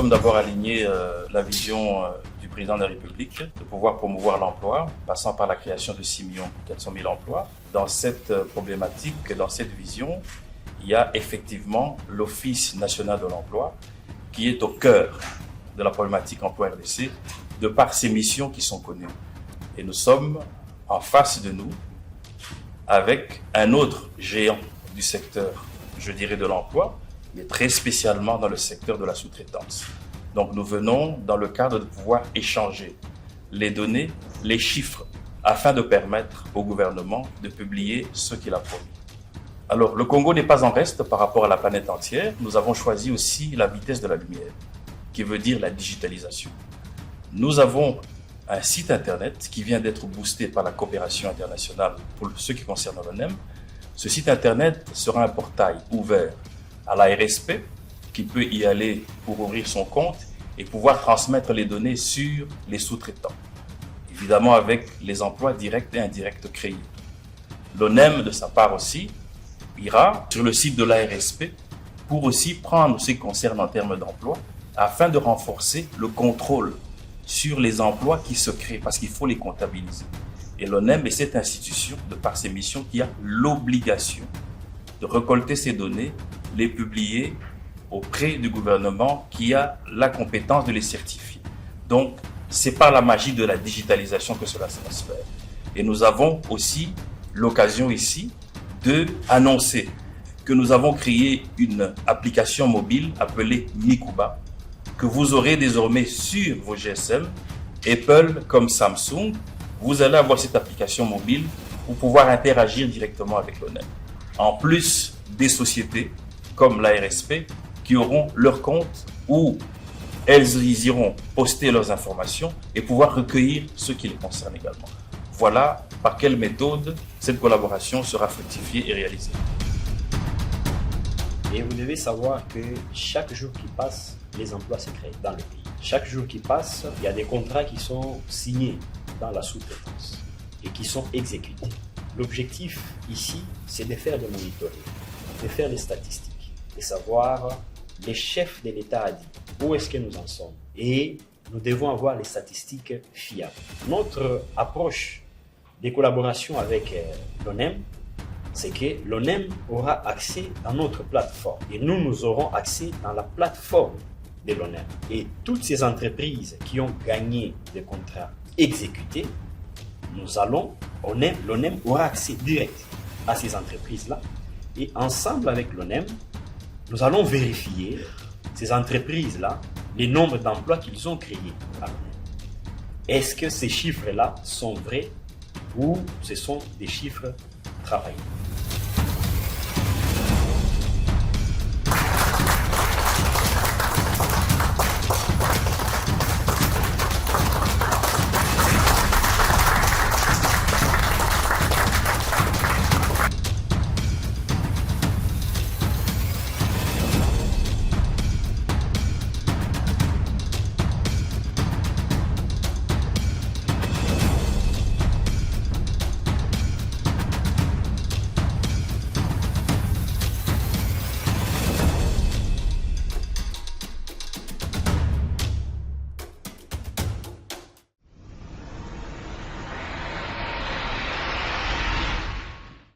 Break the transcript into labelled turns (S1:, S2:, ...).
S1: sommes d'abord alignés la vision du président de la République de pouvoir promouvoir l'emploi, passant par la création de 6 400 000 emplois. Dans cette problématique, dans cette vision, il y a effectivement l'Office national de l'emploi qui est au cœur de la problématique emploi RDC de par ses missions qui sont connues. Et nous sommes en face de nous avec un autre géant du secteur, je dirais, de l'emploi, mais très spécialement dans le secteur de la sous-traitance. Donc nous venons dans le cadre de pouvoir échanger les données, les chiffres, afin de permettre au gouvernement de publier ce qu'il a promis. Alors le Congo n'est pas en reste par rapport à la planète entière. Nous avons choisi aussi la vitesse de la lumière, qui veut dire la digitalisation. Nous avons un site internet qui vient d'être boosté par la coopération internationale pour ce qui concerne l'ONEM. Ce site internet sera un portail ouvert à la RSP qui peut y aller pour ouvrir son compte et pouvoir transmettre les données sur les sous-traitants, évidemment avec les emplois directs et indirects créés. L'ONEM, de sa part aussi, ira sur le site de la RSP pour aussi prendre ce qui concerne en termes d'emploi afin de renforcer le contrôle sur les emplois qui se créent parce qu'il faut les comptabiliser. Et l'ONEM est cette institution, de par ses missions, qui a l'obligation de récolter ces données, les publier auprès du gouvernement qui a la compétence de les certifier. Donc, c'est par la magie de la digitalisation que cela va se faire. Et nous avons aussi l'occasion ici de annoncer que nous avons créé une application mobile appelée Mikuba, que vous aurez désormais sur vos GSM, Apple comme Samsung. Vous allez avoir cette application mobile pour pouvoir interagir directement avec l'ONEM. En plus des sociétés comme la RSP qui auront leur compte où elles iront poster leurs informations et pouvoir recueillir ce qui les concerne également. Voilà par quelle méthode cette collaboration sera fructifiée et réalisée.
S2: Et vous devez savoir que chaque jour qui passe, les emplois se créent dans le pays. Chaque jour qui passe, il y a des contrats qui sont signés dans la sous-traitance et qui sont exécutés. L'objectif ici, c'est de faire le monitoring, de faire les statistiques, de savoir les chefs de l'État a dit où est-ce que nous en sommes. Et nous devons avoir les statistiques fiables. Notre approche de collaboration avec l'ONEM, c'est que l'ONEM aura accès à notre plateforme et nous aurons accès dans la plateforme de l'ONEM. Et toutes ces entreprises qui ont gagné des contrats exécutés, l'ONEM aura accès direct à ces entreprises-là. Et ensemble avec l'ONEM, nous allons vérifier ces entreprises-là, les nombres d'emplois qu'ils ont créés à l'ONEM. Est-ce que ces chiffres-là sont vrais ou ce sont des chiffres travaillés?